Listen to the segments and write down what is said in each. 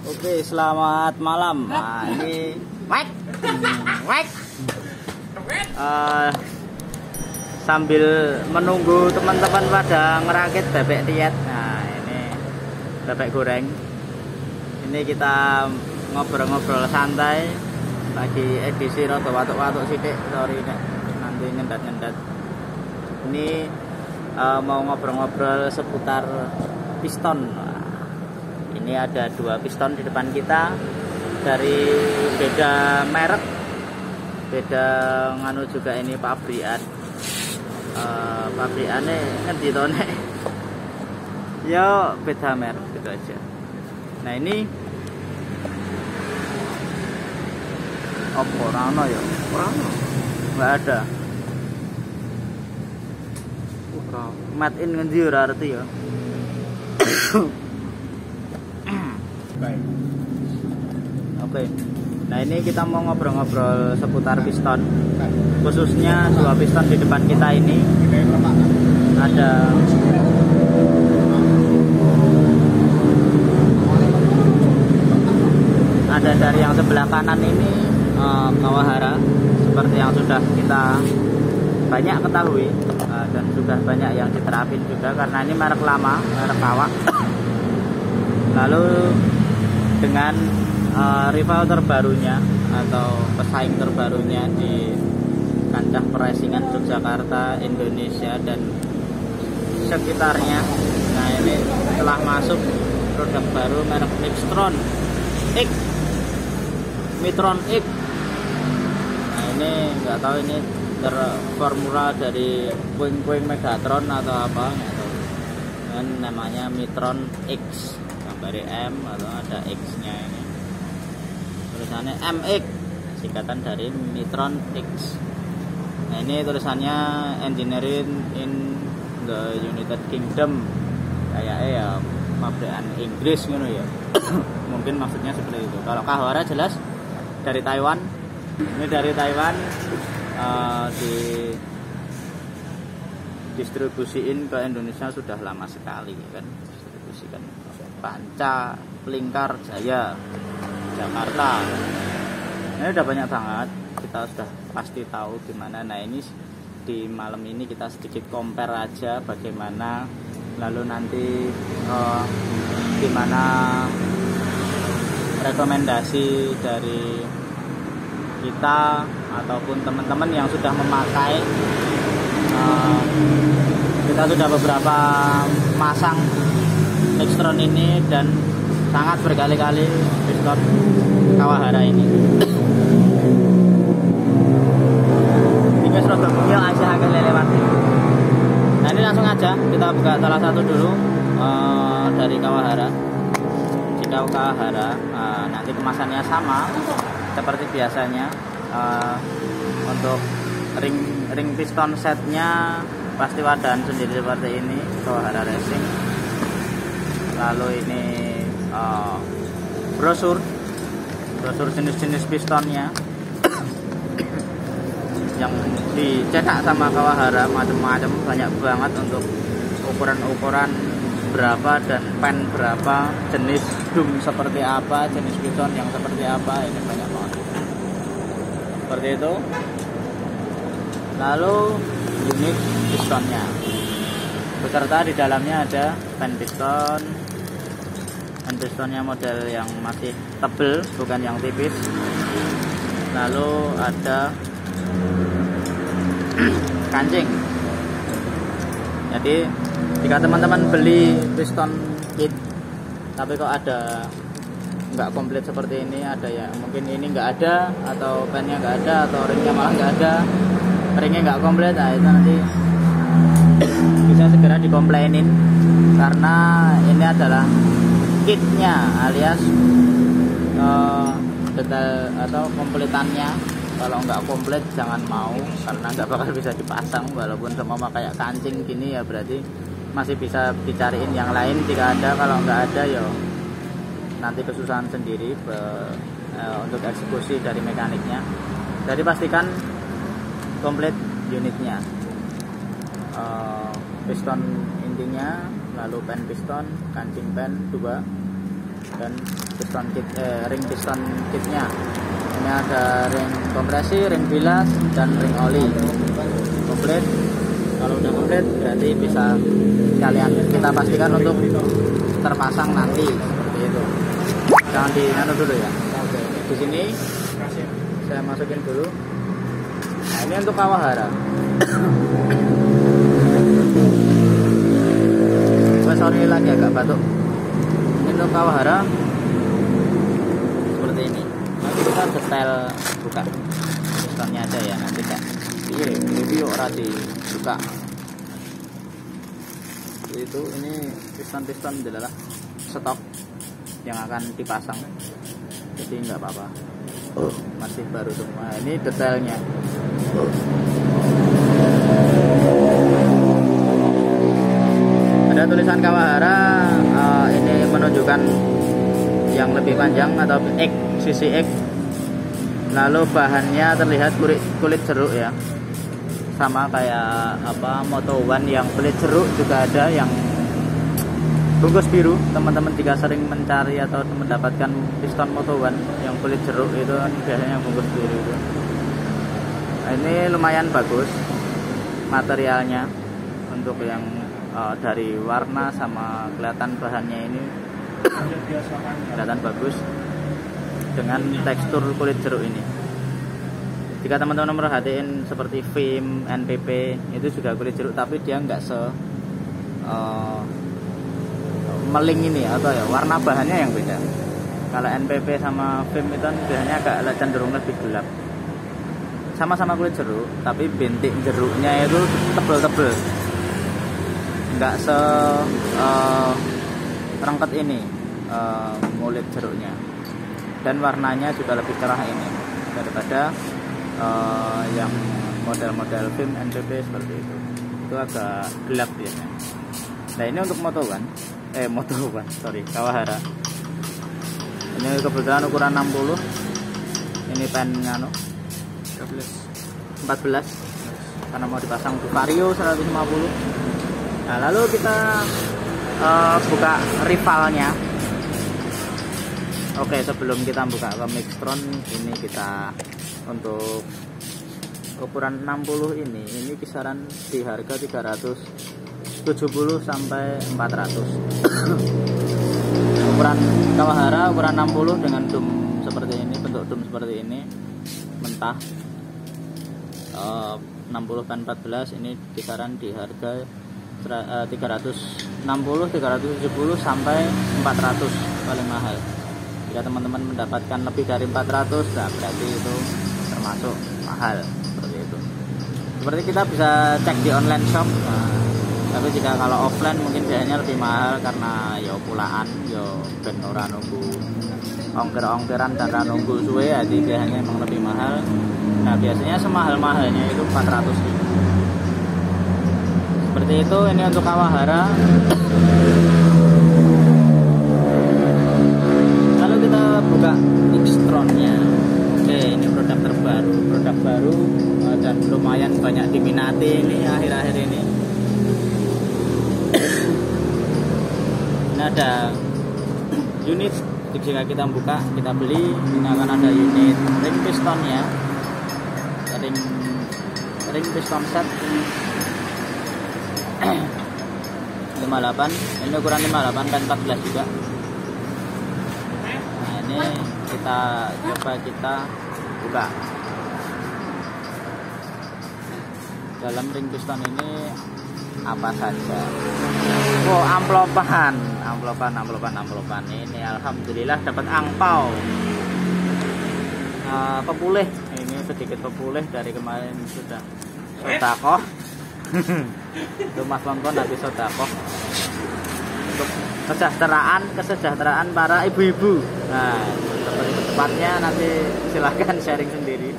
Oke, selamat malam. Nah, ini sambil menunggu teman-teman pada ngerakit bebek tiet. Nah, ini bebek goreng. Ini kita ngobrol-ngobrol santai. Lagi edisi rada watuk-watuk sithik, sorry nek nanti nyendat-nyendat. Ini mau ngobrol-ngobrol seputar piston. Ini ada 2 piston di depan kita dari beda merek, beda nganu juga ini pabrikan. Pabrikannya ngendi to nek? Ya beda merek gitu aja. Nah ini apa ora ya? Ora. Enggak ada. Made in ngendi ora arti ya. Oke. Nah ini kita mau ngobrol-ngobrol seputar piston, khususnya 2 piston di depan kita ini. Ada dari yang sebelah kanan ini Kawahara, seperti yang sudah kita banyak ketahui dan sudah banyak yang diterapin juga karena ini merek lama, merek Kawah. Lalu dengan rival terbarunya atau pesaing terbarunya di kancah peracingan Yogyakarta, Indonesia dan sekitarnya. Nah ini telah masuk produk baru merek Mitron X. Nah ini nggak tahu ini terformula dari puing-puing Megatron atau apa, nggak tahu. Dan namanya Mitron X. Dari M atau ada X-nya ini. Tulisannya MX, singkatan dari Mitron X. Nah, ini tulisannya Engineering in the United Kingdom. Kayaknya ya pabrikan Inggris gitu ya. Mungkin maksudnya seperti itu. Kalau Kawahara jelas dari Taiwan. Ini dari Taiwan didistribusiin ke Indonesia sudah lama sekali kan. Distribusikan Panca, Lingkar, Jaya, Jakarta. Ini udah banyak banget. Kita sudah pasti tahu gimana. Nah ini di malam ini kita sedikit compare aja bagaimana. Lalu nanti gimana rekomendasi dari kita ataupun teman-teman yang sudah memakai. Kita sudah beberapa masang Nextron ini dan sangat berkali-kali piston Kawahara ini. Ini sudah mungkin aja akan lewat. Nah ini langsung aja kita buka salah satu dulu dari Kawahara. Jika Kawahara nanti kemasannya sama seperti biasanya. Untuk ring piston setnya pasti wadah sendiri seperti ini, Kawahara Racing. Lalu ini brosur jenis-jenis pistonnya yang dicetak sama Kawahara macam-macam, banyak banget untuk ukuran-ukuran berapa dan pen berapa, jenis dum seperti apa, jenis piston yang seperti apa, ini banyak banget seperti itu. Lalu unit pistonnya beserta di dalamnya ada pen pistonnya model yang masih tebel, bukan yang tipis. Lalu ada kancing. Jadi jika teman-teman beli piston kit tapi kok ada nggak komplit seperti ini, ada ya mungkin ini nggak ada, atau pennya nggak ada, atau ringnya malah nggak ada, ringnya nggak komplit, nah itu nanti bisa segera dikomplainin karena ini adalah kitnya alias detail atau kompletannya. Kalau nggak komplit jangan mau, karena nggak bakal bisa dipasang. Walaupun semua kayak kancing gini ya berarti masih bisa dicariin yang lain jika ada. Kalau nggak ada ya nanti kesusahan sendiri untuk eksekusi dari mekaniknya. Jadi pastikan komplit unitnya, piston intinya, lalu pen piston, kancing pen 2, dan piston kit, ring piston kitnya. Ini ada ring kompresi, ring bilas, dan ring oli komplit. Kalau udah komplit berarti bisa kita pastikan untuk terpasang nanti seperti itu. Jangan di dulu ya. Di sini saya masukin dulu. Nah, ini untuk kawahara. Sorry lagi agak batuk. Ini untuk kawahara seperti ini. Nanti kita detail buka pistonnya aja ya, nanti kan review ora dibuka. Itu ini piston adalah stok yang akan dipasang, jadi nggak apa-apa, masih baru semua. Ini detailnya. Ada tulisan kawahara, ini menunjukkan yang lebih panjang atau X, sisi X. Lalu bahannya terlihat kulit jeruk ya, sama kayak apa Moto One yang kulit jeruk juga ada yang bungkus biru. Teman-teman jika sering mencari atau mendapatkan piston Moto One yang kulit jeruk itu kan biasanya bungkus biru itu. Nah, ini lumayan bagus materialnya untuk yang dari warna sama kelihatan bahannya ini kelihatan bagus dengan tekstur kulit jeruk ini. Jika teman-teman merhatiin seperti film NPP itu juga kulit jeruk, tapi dia nggak se meling ini atau ya warna bahannya yang beda. Kalau NPP sama film itu kan biasanya agak cenderung lebih gelap. Sama-sama kulit jeruk, tapi bintik jeruknya itu tebel-tebel, nggak se rengket ini kulit jeruknya, dan warnanya juga lebih cerah ini daripada yang model-model film NPP seperti itu agak gelap biasanya. Nah, ini untuk Moto One, sorry, kawahara. Ini kebetulan ukuran 60. Ini pen 14 karena mau dipasang di Vario 150. Nah, lalu kita buka rivalnya. Oke, sebelum kita buka ke Mixtron, ini kita untuk ukuran 60 ini kisaran di harga 370 sampai 400. Ukuran kawahara ukuran 60 dengan dum seperti ini, bentuk dum seperti ini mentah. 60 pen 14 ini kisaran di harga 360, 370 sampai 400 paling mahal. Jika teman-teman mendapatkan lebih dari 400, nah berarti itu termasuk mahal seperti itu. Seperti kita bisa cek di online shop. Nah, tapi jika kalau offline mungkin biasanya lebih mahal karena ya pulaan, ya ben ora nunggu ongkir-ongkiran dan nunggu suwe, jadi biasanya emang lebih mahal. Nah, biasanya semahal-mahalnya itu 400 ribu. Seperti itu. Ini untuk kawahara. Lalu kita buka Mixtronnya. Oke, ini produk baru dan lumayan banyak diminati ini akhir-akhir ini. Ini ada unit. Jika kita buka, kita beli, ini akan ada unit ring pistonnya, ring piston set 58. Ini ukuran 58 dan 14 juga. Nah, ini kita coba buka. Dalam ring piston ini apa saja? Oh, amplopan. Ini alhamdulillah dapat angpau. Pepulih. Ini sedikit pepulih dari kemarin sudah sodakoh. Itu Mas Longkon habis sodakoh untuk kesejahteraan para ibu-ibu. Nah, tepatnya nanti silahkan sharing sendiri.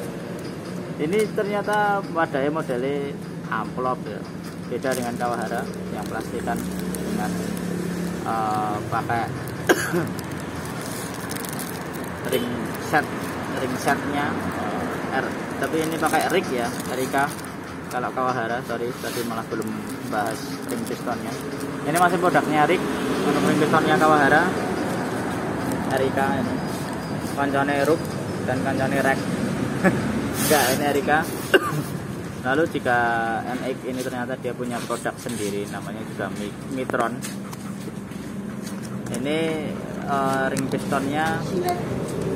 Ini ternyata wadahnya modelnya amplop ya. Beda dengan kawahara yang plastikan dengan pakai ring setnya tapi ini pakai rig ya, Erika. Kalau kawahara, sorry tadi malah belum bahas ring pistonnya. Ini masih produknya rig untuk ring pistonnya kawahara. Erika ini kancane Ruk dan kancane Rek. Enggak, ini Erika. Lalu jika MX ini ternyata dia punya produk sendiri, namanya juga Mitron. Ini ring pistonnya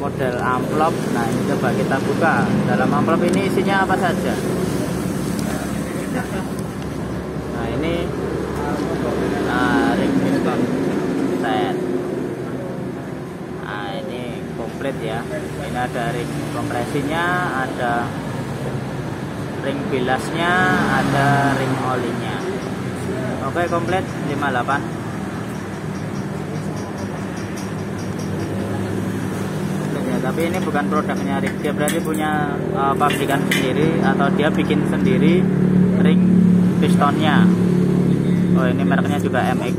model amplop. Nah, ini coba kita buka. Dalam amplop ini isinya apa saja? Nah, ini ring piston set. Nah, ini komplit ya. Ini ada ring kompresinya, ada ring bilasnya, ada ring olinya. Oke, komplit 58. Ya, tapi ini bukan produknya ring. Dia berarti punya pabrikan sendiri atau dia bikin sendiri ring pistonnya. Oh, ini mereknya juga MX.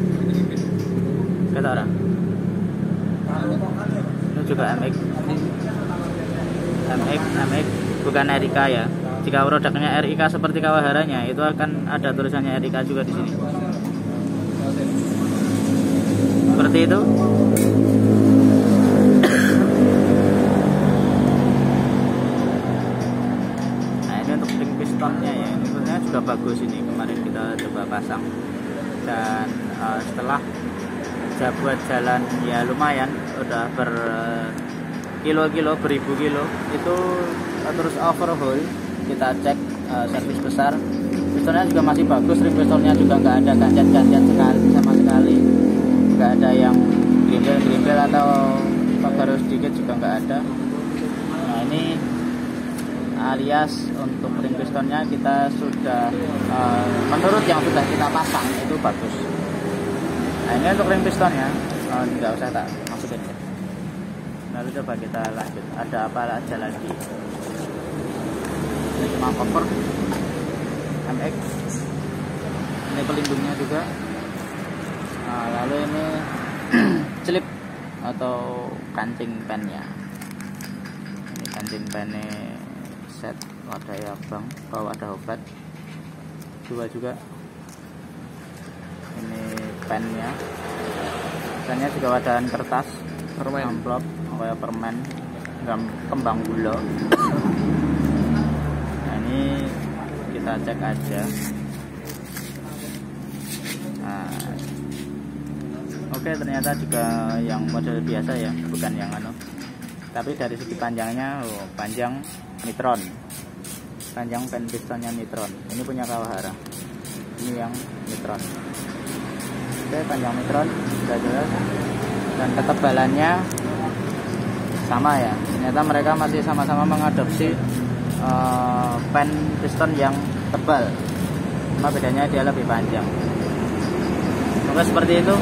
Kata orang. Ini juga MX. MX bukan Erika ya. Jika produknya RIK seperti Kawaharanya, itu akan ada tulisannya RIK juga di sini. Seperti itu. Nah, ini untuk ring pistonnya ya. Ini sebenarnya juga bagus ini. Kemarin kita coba pasang. Dan setelah buat jalan ya lumayan, udah berkilo-kilo, beribu kilo, itu terus overhaul. Kita cek servis besar, pistonnya juga masih bagus, ring pistonnya juga nggak ada ganjat-ganjat sama sekali, nggak ada yang grimbel atau baru sedikit juga nggak ada. Nah, ini alias untuk ring pistonnya kita sudah menurut yang sudah kita pasang itu bagus. Nah, ini untuk ring pistonnya nggak usah tak masukin. Lalu coba kita lanjut, ada apa aja lagi. Ini cuma cover MX, ini pelindungnya juga. Nah, lalu ini celip atau kancing pennya. Ini kancing pennya set wadah abang, bawah ada obat dua juga. Ini pennya juga wadahan kertas, amplop kayak permen, kembang gula. Ini kita cek aja. Nah, oke, ternyata juga yang model biasa ya, bukan yang tapi dari segi panjangnya panjang Mitron, panjang pen pistonnya Mitron. Ini punya Kawahara, ini yang Mitron. Oke, panjang Mitron sudah jelas, dan ketebalannya sama ya. Ternyata mereka masih sama-sama mengadopsi pen piston yang tebal, cuma bedanya dia lebih panjang. Oke, seperti itu.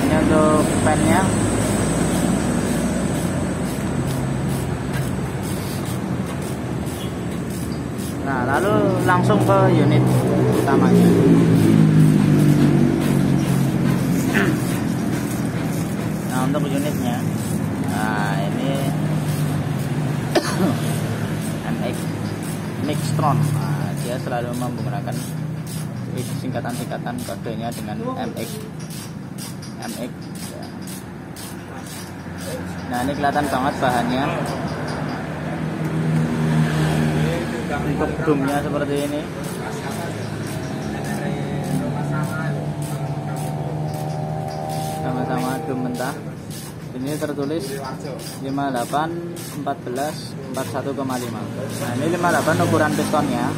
Ini untuk pennya. Nah, lalu langsung ke unit utamanya. Nah, untuk unitnya, nah ini MX Mixtron. Nah, dia selalu menggunakan singkatan-singkatan kodenya dengan MX. Nah, ini kelihatan banget bahannya. Untuk dumnya seperti ini. Sama-sama dum mentah. Ini tertulis 58 14 41,5. Nah, ini 58 ukuran pistonnya,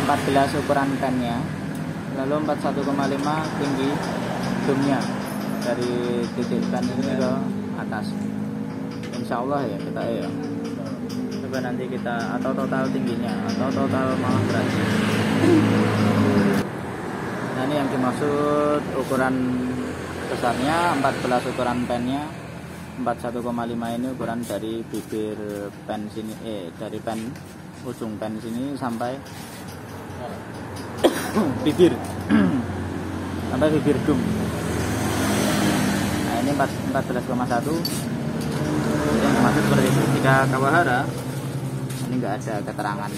14 ukuran pennya, lalu 41,5 tinggi dumnya dari titik pen ini ke atas. Insya Allah ya, kita ya. Coba nanti kita atau total tingginya atau total malah beratnya. Nah, ini yang dimaksud ukuran besarnya 14 ukuran pennya, 41,5 ini ukuran dari bibir pen sini, dari pen ujung pen sini sampai bibir sampai bibir dum. Nah, ini 14,1. Yang dimaksud seperti itu. Jika Kawahara ini nggak ada keterangan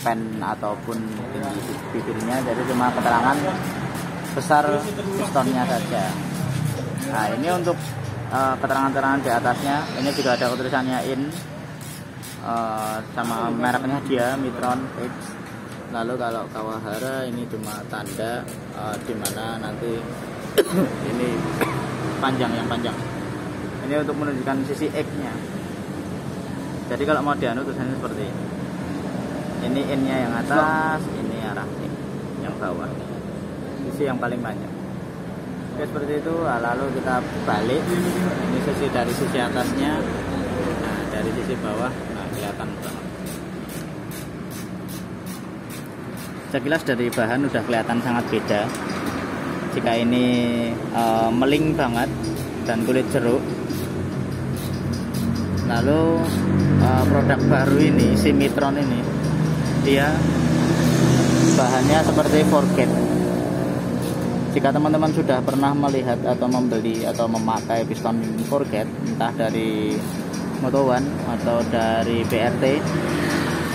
pen ataupun tinggi bibirnya, jadi cuma keterangan besar pistonnya saja. Nah, ini untuk keterangan-keterangan di atasnya. Ini juga ada tulisannya in, sama mereknya dia Mitron X. Lalu kalau Kawahara ini cuma tanda dimana nanti ini panjang, yang panjang ini untuk menunjukkan sisi X nya. Jadi kalau mau dianu tulisannya seperti ini in nya yang atas, ini arah X yang bawah, sisi yang paling panjang. Oke, seperti itu. Lalu kita balik, ini sisi dari sisi atasnya, nah dari sisi bawah, nah kelihatan banget. Sekilas dari bahan udah kelihatan sangat beda. Jika ini meling banget dan kulit jeruk. Lalu produk baru ini, si Mitron ini, dia bahannya seperti forget. Jika teman-teman sudah pernah melihat atau membeli atau memakai piston forget, entah dari Moto One atau dari BRT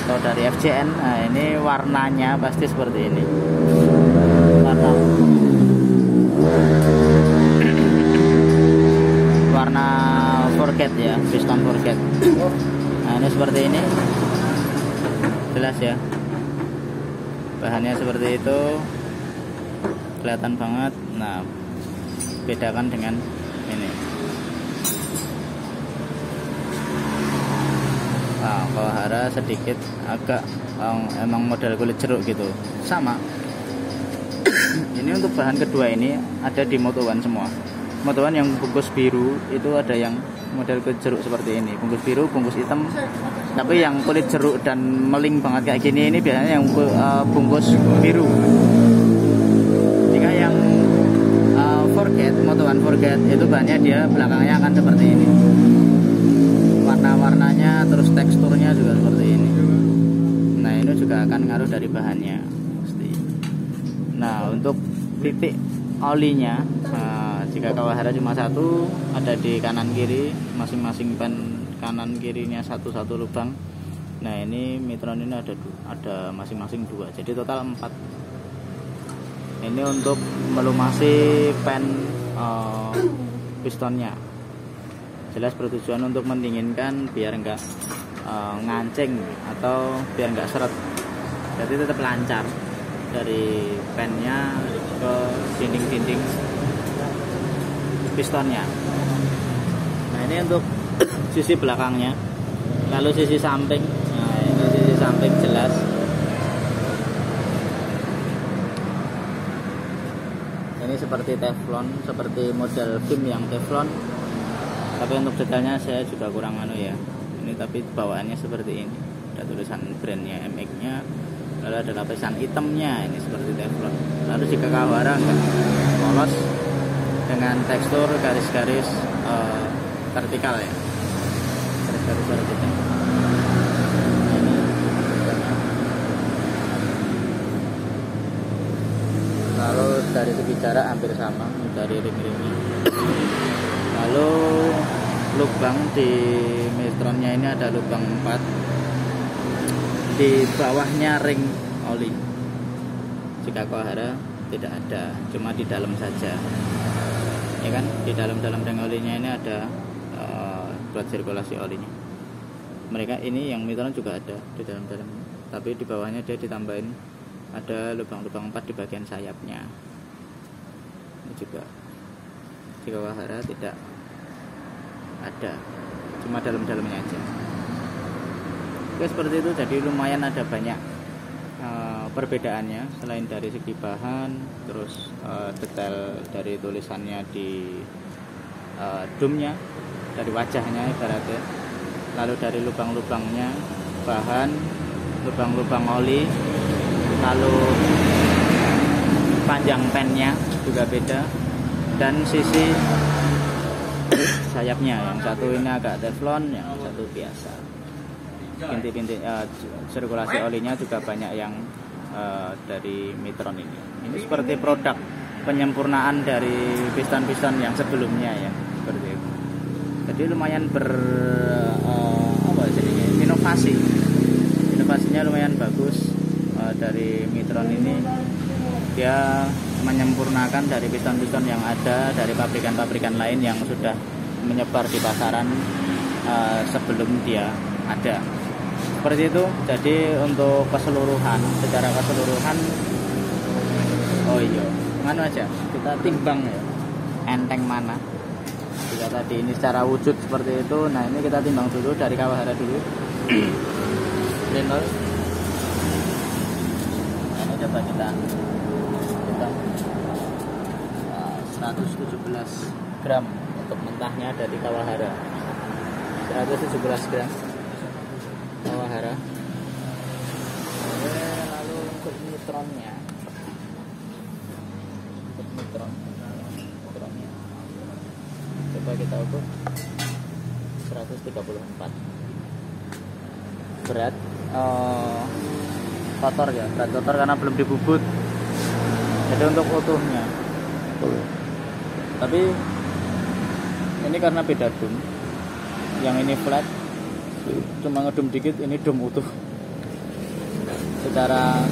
atau dari FCN, nah ini warnanya pasti seperti ini. Warna forget ya, piston forget. Nah ini seperti ini, jelas ya, bahannya seperti itu, kelihatan banget. Nah bedakan dengan ini. Nah, Kawahara sedikit agak emang model kulit jeruk gitu, sama. Ini untuk bahan kedua ini ada di Moto One semua. Moto One yang bungkus biru itu ada yang model kulit jeruk seperti ini, bungkus biru, bungkus hitam. Tapi yang kulit jeruk dan meling banget kayak gini ini biasanya yang bungkus biru. Jika yang forget, Moto One forget itu bahannya dia belakangnya akan seperti ini. Warna-warnanya terus teksturnya juga seperti ini. Nah ini juga akan ngaruh dari bahannya pasti. Nah untuk titik olinya, jika Kawahara cuma satu, ada di kanan kiri, masing-masing pen kanan kirinya satu lubang. Nah ini Mitron ini ada masing-masing 2, jadi total 4. Ini untuk melumasi pen pistonnya. Jelas bertujuan untuk mendinginkan biar enggak ngancing atau biar enggak seret. Jadi tetap lancar dari pennya ke dinding-dinding pistonnya. Nah ini untuk sisi belakangnya. Lalu sisi samping, nah ini sisi samping jelas. Ini seperti teflon, seperti model film yang teflon. Tapi untuk detailnya saya juga kurang ya. Ini tapi bawaannya seperti ini. Ada tulisan brandnya, MX nya. Lalu ada lapisan hitamnya, ini seperti teflon. Lalu jika Kawahara enggak polos dengan tekstur garis-garis vertikal ya. Garis-garis vertikal. Ini. Lalu dari segi jarak hampir sama dari ring-ringnya. Lalu lubang di Mitronnya ini ada lubang 4 di bawahnya ring oli. Jika Kawahara tidak ada, cuma di dalam saja ya kan. Di dalam ring olinya ini ada buat sirkulasi olinya. Mereka ini yang Mitron juga ada di dalam, tapi di bawahnya dia ditambahin ada lubang-lubang 4 di bagian sayapnya. Ini juga di Kawahara tidak ada, cuma dalamnya aja. Oke seperti itu. Jadi lumayan ada banyak perbedaannya selain dari segi bahan, terus detail dari tulisannya di domnya, dari wajahnya ibaratnya, lalu dari lubang-lubangnya, bahan, lubang-lubang oli, lalu panjang pennya juga beda, dan sisi sayapnya, yang satu ini agak teflon, yang satu biasa. Pinti-pinti sirkulasi olinya juga banyak yang dari Mitron ini. Ini seperti produk penyempurnaan dari piston-piston yang sebelumnya ya, seperti itu. Jadi lumayan inovasi. Inovasinya lumayan bagus dari Mitron ini. Dia menyempurnakan dari piston-piston yang ada dari pabrikan-pabrikan lain yang sudah menyebar di pasaran sebelum dia ada. Seperti itu. Jadi untuk keseluruhan, secara keseluruhan, oh iya, mana aja kita timbang ya, enteng mana. Jika tadi ini secara wujud seperti itu, nah ini kita timbang dulu dari Kawahara dulu. Blender. Nah, ini coba kita timbang 117 gram untuk mentahnya dari Kawahara. 117 gram Kawahara. Lalu untuk mitronnya, coba kita ukur 134 berat kotor ya, berat kotor karena belum dibubut. Jadi untuk utuhnya, tapi ini karena beda dum, yang ini flat cuma ngedum dikit, ini dum utuh. Secara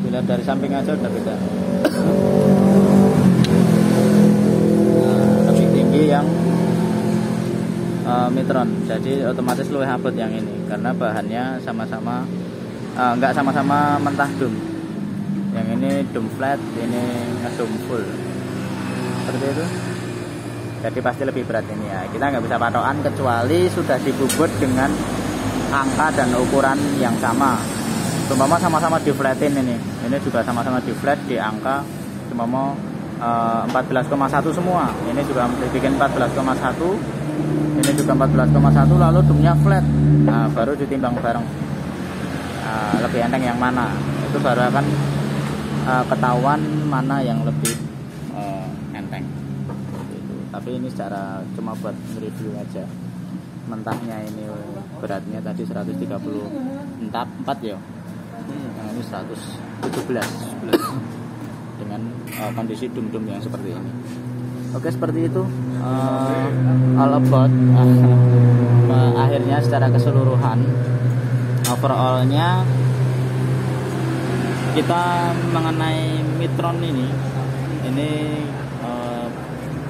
bila dari samping aja udah beda. Lebih tinggi yang mitron, jadi otomatis lebih abot yang ini karena bahannya sama-sama enggak sama-sama mentah dum. Yang ini dum flat, ini ngedum full. Seperti itu. Jadi pasti lebih berat ini ya. Kita nggak bisa patokan kecuali sudah dibubut dengan angka dan ukuran yang sama. Umpama sama-sama di flatin ini juga sama-sama di flat di angka umpama 14,1 semua. Ini juga dibikin 14,1. Ini juga 14,1, lalu dumnya flat. Nah, baru ditimbang bareng. Lebih enteng yang mana? Itu baru akan ketahuan mana yang lebih enteng. Gitu. Tapi ini secara cuma buat review aja. Mentahnya ini beratnya tadi 134 ya. Nah, ini 117 dengan kondisi dum-dum yang seperti ini. Oke, seperti itu all about akhirnya secara keseluruhan overallnya kita mengenai mitron ini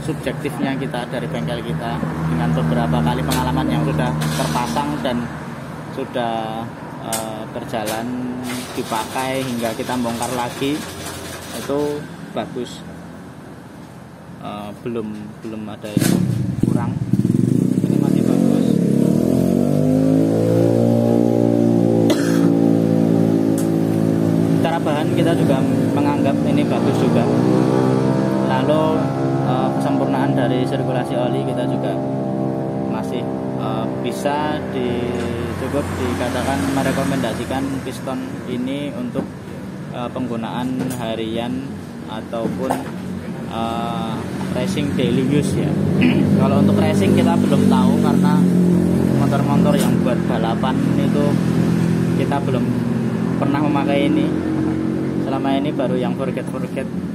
subjektifnya kita dari bengkel kita dengan beberapa kali pengalaman yang sudah terpasang dan sudah berjalan dipakai hingga kita bongkar lagi, itu bagus. Belum ada yang kurang, ini masih bagus. Secara bahan kita juga menganggap ini bagus juga. Lalu kesempurnaan dari sirkulasi oli kita juga masih bisa cukup dikatakan merekomendasikan piston ini untuk penggunaan harian ataupun racing daily use ya. Kalau untuk racing kita belum tahu karena motor-motor yang buat balapan itu kita belum pernah memakai ini. Selama ini baru yang forget,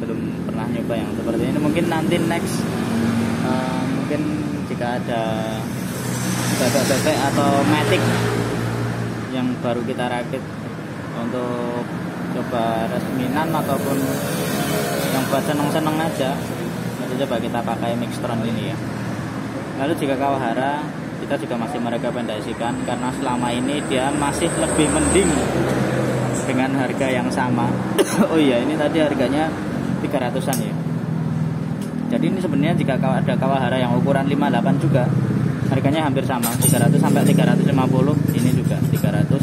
belum pernah nyoba yang seperti ini. Mungkin nanti next mungkin jika ada bebek atau matic yang baru kita rakit untuk coba resminan ataupun yang buat seneng-seneng aja, nanti coba kita pakai Mixtron ini ya. Lalu jika Kawahara kita juga masih merekomendasikan karena selama ini dia masih lebih mending dengan harga yang sama. Oh iya, ini tadi harganya 300-an ya. Jadi ini sebenarnya jika ada Kawahara yang ukuran 58 juga harganya hampir sama, 300 sampai 350. Ini juga 300.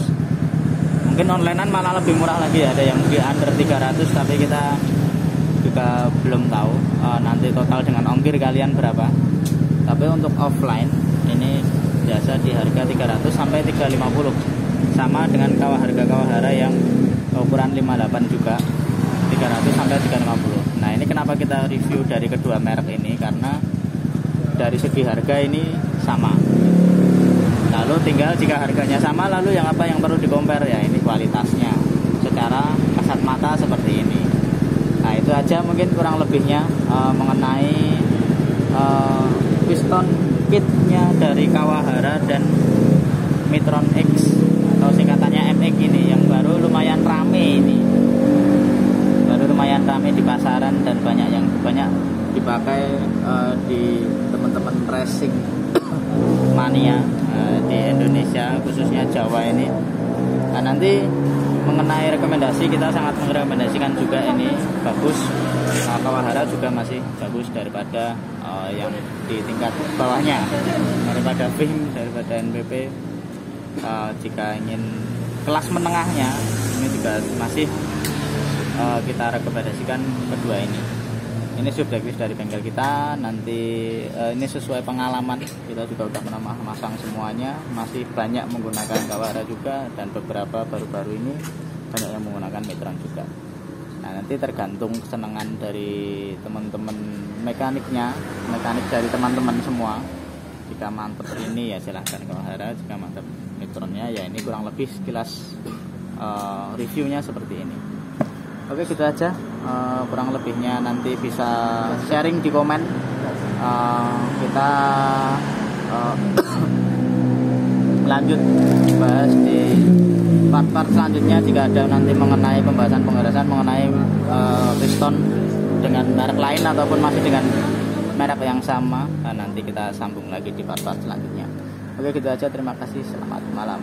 Mungkin onlinean malah lebih murah lagi ya, ada yang di under 300, tapi kita juga belum tahu nanti total dengan ongkir kalian berapa. Tapi untuk offline ini biasa di harga 300 sampai 350, sama dengan Kawahara yang ukuran 58 juga 300 sampai 350. Nah, ini kenapa kita review dari kedua merek ini, karena dari segi harga ini sama. Lalu tinggal jika harganya sama, lalu yang apa yang perlu di-compare ya, ini kualitasnya secara kasat mata seperti ini. Nah, itu aja mungkin kurang lebihnya mengenai piston kitnya dari Kawahara dan Mitron X atau singkatannya MX ini yang baru lumayan rame ini. Baru lumayan lumayan ramai di pasaran dan banyak dipakai di teman-teman racing mania di Indonesia, khususnya Jawa ini. Nah, nanti mengenai rekomendasi, kita sangat merekomendasikan juga ini bagus. Kawahara juga masih bagus daripada yang di tingkat bawahnya, daripada VIM, daripada NPP. Jika ingin kelas menengahnya, ini juga masih kita rekomendasikan kedua ini. Ini subjektif dari bengkel kita. Nanti ini sesuai pengalaman, kita juga udah pernah masang semuanya. Masih banyak menggunakan Kawahara juga, dan beberapa baru-baru ini banyak yang menggunakan Mitron juga. Nah, nanti tergantung kesenangan dari teman-teman mekanik dari teman-teman semua. Jika mantep ini ya silahkan Kawahara, jika mantep Mitronnya ya ini kurang lebih sekilas reviewnya seperti ini. Oke, gitu aja. Kurang lebihnya nanti bisa sharing di komen. Kita lanjut bahas di part-part selanjutnya jika ada nanti mengenai pembahasan mengenai piston dengan merek lain ataupun masih dengan merek yang sama. Nanti kita sambung lagi di part-part selanjutnya. Oke, gitu aja. Terima kasih. Selamat malam.